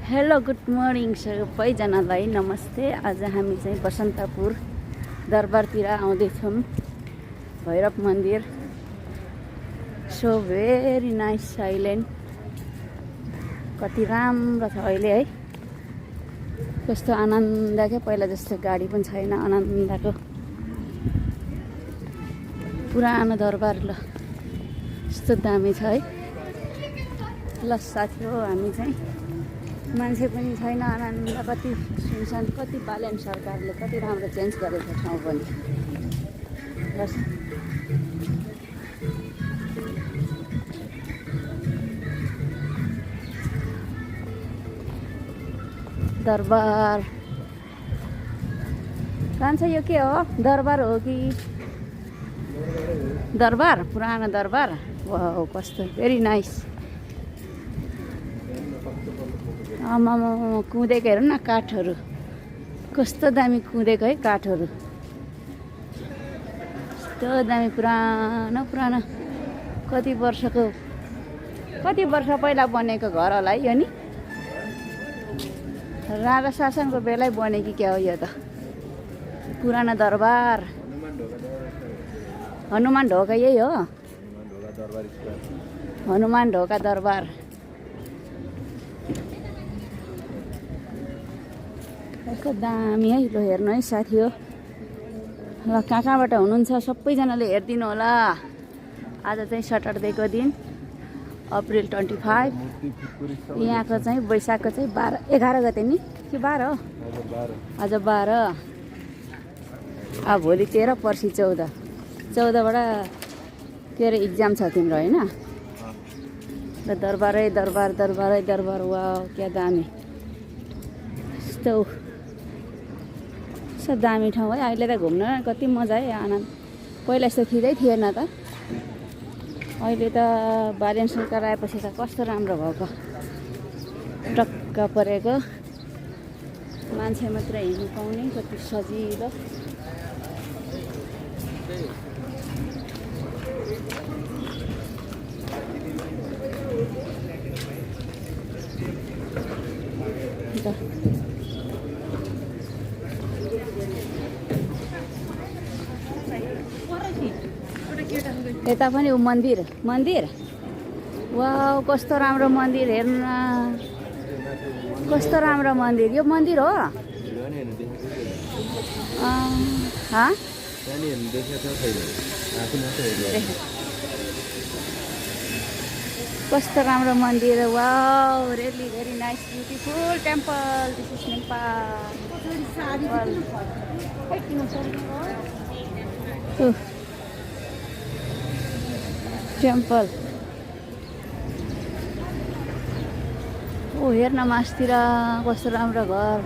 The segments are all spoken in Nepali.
हेलो गुड मर्निङ सबैजनालाई नमस्ते। आज हामी चाहिँ बसन्तपुर दरबारतिर आउँदैछौँ। भैरव मन्दिर सो भेरी नाइस साइलेन्ट। कति राम्रो छ अहिले है। कस्तो आनन्द क्या, पहिला जस्तो गाडी पनि छैन। आनन्दको पुरानो दरबार ल यस्तो दामी छ है। ल साथी हो, हामी चाहिँ मान्छे पनि छैन, आनन्द। कति सुनसान, कति बालेन सरकारले कति राम्रो चेन्ज गरेको ठाउँ पनि। बस दरबार कान्छ यो के हो? दरबार हो कि दरबार? पुरानो दरबार। वाह कस्तो भेरी नाइस। आमामा कुदेको हेर्नु न, काठहरू कस्तो दामी कुदेको है। काठहरू कस्तो दामी, पुरानो पुरानो कति वर्ष पहिला बनेको घर होला है यो नि। राजा शासनको बेलै बनेकी क्या हो यो त। पुरानो दरबार हनुमान ढोका यही हो। हनुमान ढोका दरबार। कस्तो दामी है। ल हेर्नु है साथी हो। ल कहाँ कहाँबाट हुनुहुन्छ सबैजनाले हेरिदिनु होला। आज चाहिँ सटरडेको दिन, अप्रिल 25। यहाँको चाहिँ वैशाखको चाहिँ 11 गते नि कि 12 हो? आज 12। अब भोलि 13, पर्सि 14। 14बाट के अरे इक्जाम छ तिम्रो होइन? ल दरबारै दरबार, दरबारै दरबार। वा क्या दामी। यस्तो दामी ठाउँ है। अहिले त घुम्न कति मजा है, आनन्द। पहिला यस्तो थिएन त। अहिले त बालेन सरकार आएपछि त कस्तो राम्रो भएको। टक्क परेको, मान्छे मात्र हिँड्नु पाउने, कति सजिलो। यता पनि मन्दिर वाउ कस्तो राम्रो मन्दिर। हेर्नु न कस्तो राम्रो मन्दिर। यो मन्दिर हो? कस्तो राम्रो मन्दिर। Wow really very nice beautiful temple. This is Nepal temple. ओ हेर्न मासतिर कस्तो राम्रो घर।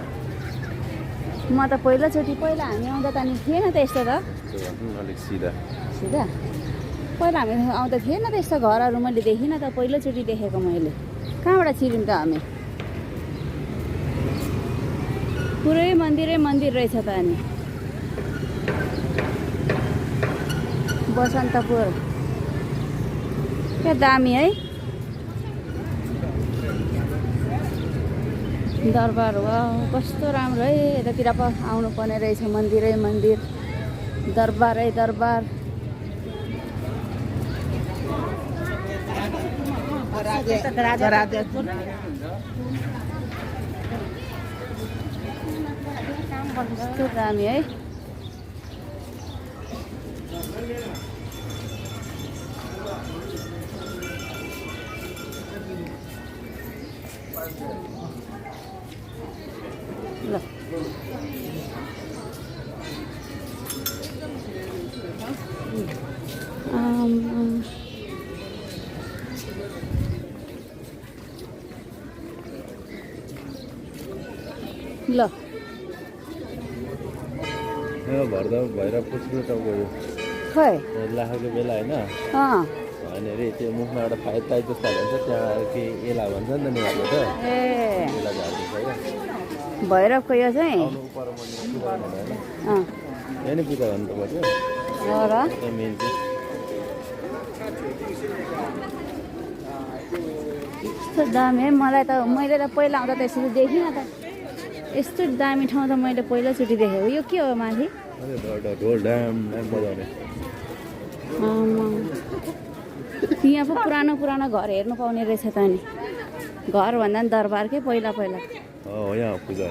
म त पहिला हामी आउँदा त नि थिएन त यस्तो त। सिधा पहिला हामी आउँदा थिएन त यस्तो घरहरू। मैले देखिनँ त, पहिलोचोटि देखेको मैले। कहाँबाट छिर्यौँ त हामी? पुरै मन्दिरै मन्दिर रहेछ त। अनि बसन्तपुर क्या दामी है दरबार। वा कस्तो राम्रो है। यतातिर पो आउनु पर्ने रहेछ। मन्दिरै मन्दिर, दरबारै दरबार। कस्तो दामी है। ल ल भर्दा भएर पुच्रो त गयो खै लाखेको बेला होइन होइन अरे। त्यो मुखमा एउटा फाइट जस्तो भन्छ, त्यहाँ के एला भन्छ नि त नेपालमा त। ए एला झार्दैछ क्या भैरवको यो चाहिँ। यही नै पूजा गर्नु त पर्छ मेन चाहिँ। यस्तो दामी है मलाई त मैले त पहिला आउँदा त यसरी देखिनँ त यस्तो दामी ठाउँ त मैले पहिलोचोटि देखेको यो के हो माथि ढोल ड्याम बजाउने यहाँ पो पुरानो पुरानो घर हेर्नु पाउने रहेछ त नि घर भन्दा पनि दरबारकै पहिला पहिला यहाँ पूजा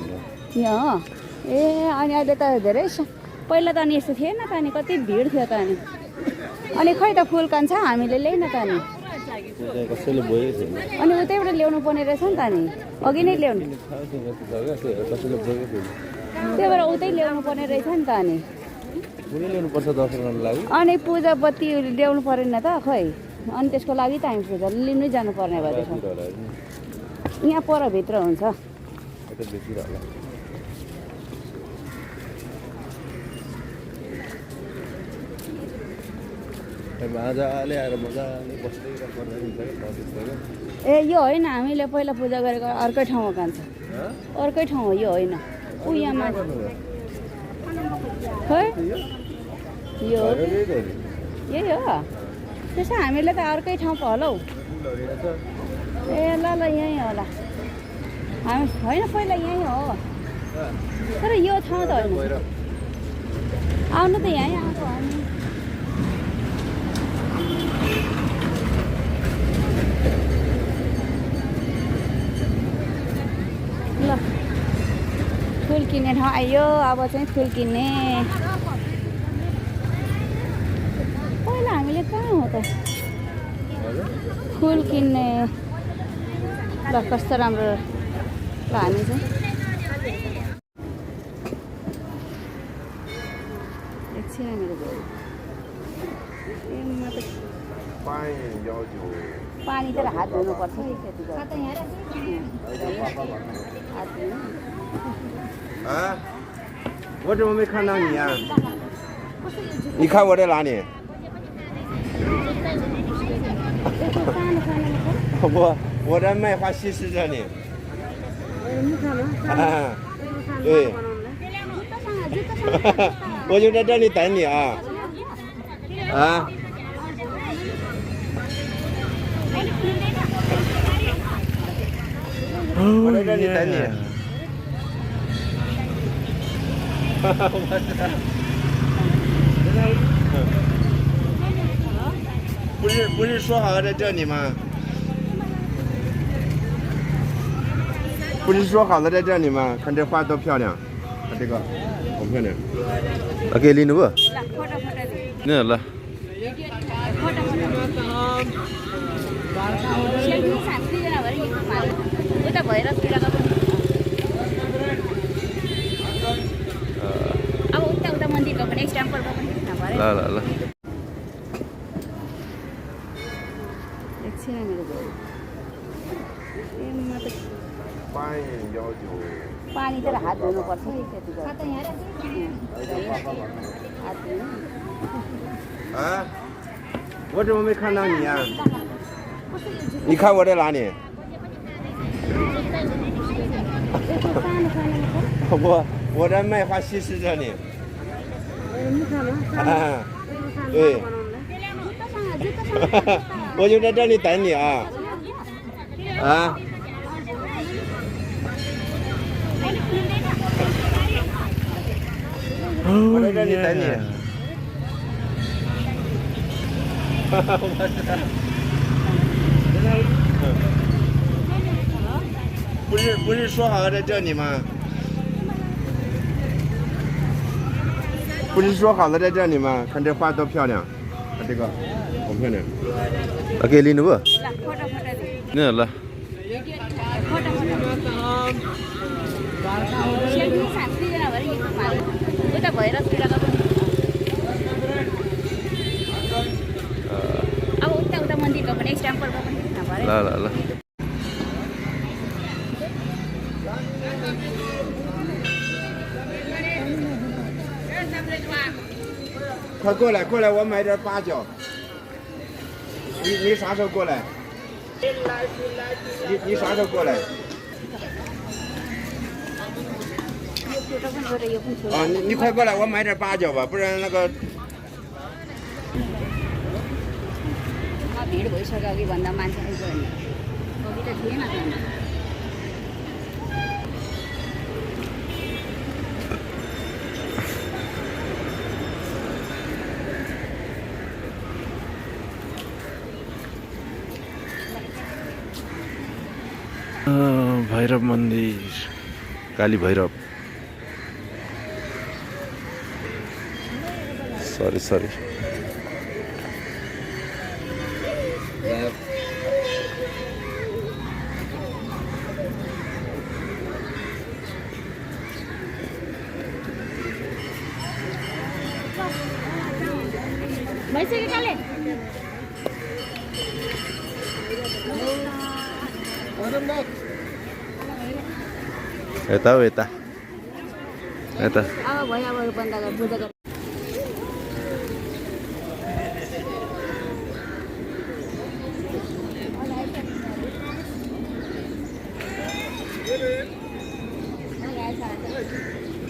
यहाँ हो ए अनि अहिले त धेरै पहिला त अनि यस्तो थिएन त अनि कति भिड थियो त अनि खै त फुल कान्छ हामीले ल्याइन त नि कसैले बोकेको छैन अनि उतैबाट ल्याउनु पर्ने रहेछ नि त नि अघि नै ल्याउनु कसैले बोकेको छैन त्यही भएर उतै ल्याउनु पर्ने रहेछ नि त अनि कुनै ल्याउनुपर्छ दर्शन गर्नु लागि अनि पूजा बत्ती ल्याउनु परेन त खै अनि त्यसको लागि त हामी पूजा लिनै जानुपर्ने भयो त्यसो यहाँ परभित्र हुन्छ मजाले आएर मजाले बस्दै ए यो होइन हामीले पहिला पूजा गरेको अर्कै ठाउँमा कान्छ अर्कै ठाउँ हो यो होइन ऊ यहाँ माथि खै यो यही हो त्यसो हामीले त अर्कै ठाउँ पो होला हौ ए ल ल यहीँ होला हामी होइन पहिला यहीँ हो तर यो ठाउँ त होइन आउनु त यहीँ आएको हामी ल फुल किन्ने ठाउँ आयो अब चाहिँ फुल किन्ने पहिला हामीले कहाँ हो त फुल किन्ने ल कस्तो राम्रो ल हामी चाहिँ एकछिन हामीले गयो पानी तर हात धुनुपर्छ कि खेती हात धुनु 啊，我怎么没看到你呀、你看我在哪里？我在麦花西施这里。啊，对，我就在这里等你啊。啊。我在这里等你。不是说好在这里吗？不是说好了在这里吗？看这花多漂亮，看这个好漂亮。के लिनुभयो नि ल अब उता उता मन्दिरको पनि टेम्पलको पनि ल ल ल एकछिन हामीले गयो पानी तर हात धुनुपर्छ कि खेती हात धुनु 啊，我怎么没看到你呀、你看我在哪里？我在麦花西施这里。啊，对，我就在这里等你啊。啊。我在这里等你。不是说好在这里吗？不是说好了在这里吗？看这花多漂亮，看这个好漂亮。के लिनुभयो नि ल उता भएर अब उता उता मन्दिरको पनि टेम्पलको पनि ल ल ल快过来，过来，我买点八角。你啥时候过来？你啥时候过来？啊，你快过来，我买点八角吧，不然那个。 भिड भइसक्यो अघि भन्दा मान्छे आइगयो गाडी त थिएन त्यहाँ भैरव मन्दिर काली भैरव सरी भइसक्यो काले यता हो यता अब भयो अब बन्द गर पूजा गर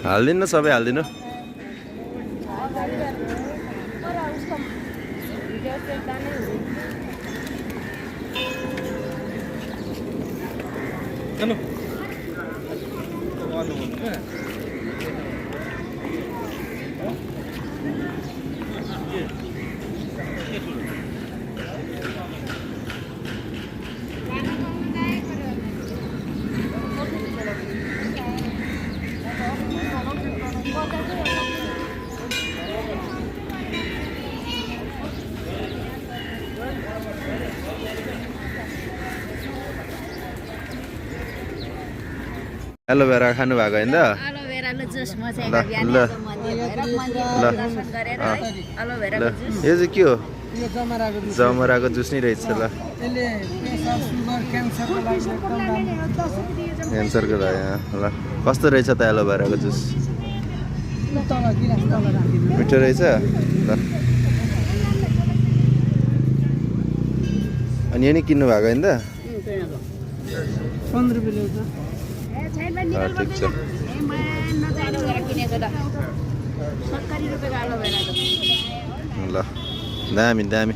हालिदिनु न सबै हालिदिनु एलोभेरा खानु भएको होइन त एलोभेराको जुस म चाहिँ बिहान मन्दिर दर्शन गरेर एलोभेराको जुस यो चाहिँ के हो यो जमराको जुस जमराको जुस नै रहेछ ल यसले प्रेसर सुगर क्यान्सरको लागि एकदम राम्रो क्यान्सरको लागि ल कस्तो रहेछ त एलोभेराको जुस तल गिलास तल राखिदिनु मिठो रहेछ ल अनि यो नि किन्नु भएको होइन त 15 रुपियाँ ल्याउँछ ठिक छ एलोभेरा किनेको त 70 रुपियाँको एलोभेराको ल दामी दामी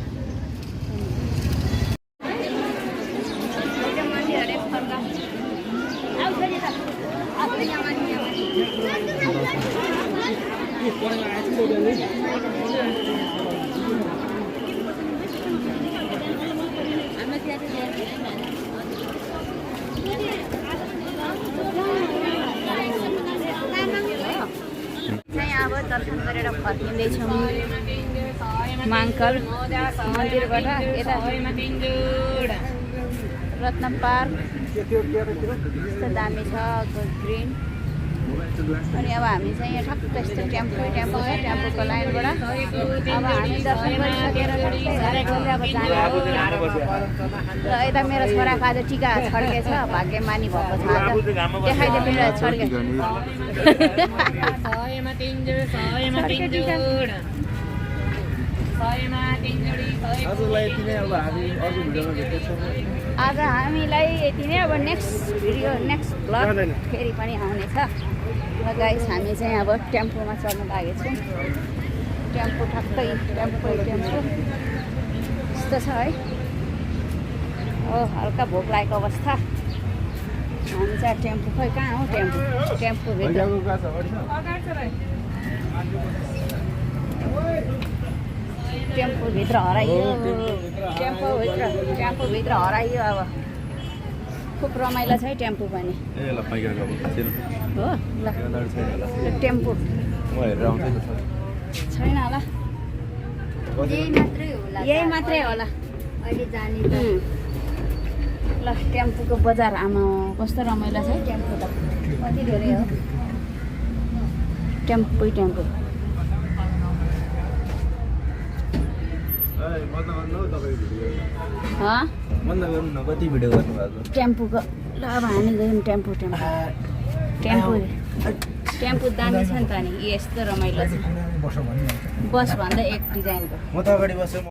अब दर्शन गरेर फर्किँदैछौँ माङ्कल मन्दिरबाट यता रत्न पार्क यस्तो दामी छ ग्रिन अनि अब हामी चाहिँ यहाँ ठक्क यस्तो टेम्पो छ टेम्पोको लाइनबाट अब हामी दर्शन गरिसकेर अब जाने हो र यता मेरो छोराको आज टिका छड्केछ भाग्यमानी भएको छ आज देखाइदियो मेरो छड्के आज हामीलाई यति नै अब नेक्स्ट भिडियो नेक्स्ट भ्लग फेरि पनि आउनेछ र गाइस हामी चाहिँ अब टेम्पोमा चढ्नु लागेको छौँ टेम्पो ठक्कै टेम्पो यस्तो छ है हो हल्का भोक लागेको अवस्था हामी चाहिँ टेम्पो खोइ कहाँ हो टेम्पोभित्र टेम्पोभित्र हराइयो टेम्पोभित्र हराइयो अब खुब रमाइलो छ है टेम्पो पनि हो ल टेम्पो छैन होला यही मात्रै होला अहिले जाने ल टेम्पोको बजार आमा कस्तो रमाइलो छ है टेम्पो त कति धेरै हो टेम्पो कति भिडियो गर्नु भएको टेम्पोको ल अब हामी गयौँ टेम्पो दामी छ नि त नि यस्तो रमाइलो छ बस भन्दा एक डिजाइनको म त अगाडि बस्छु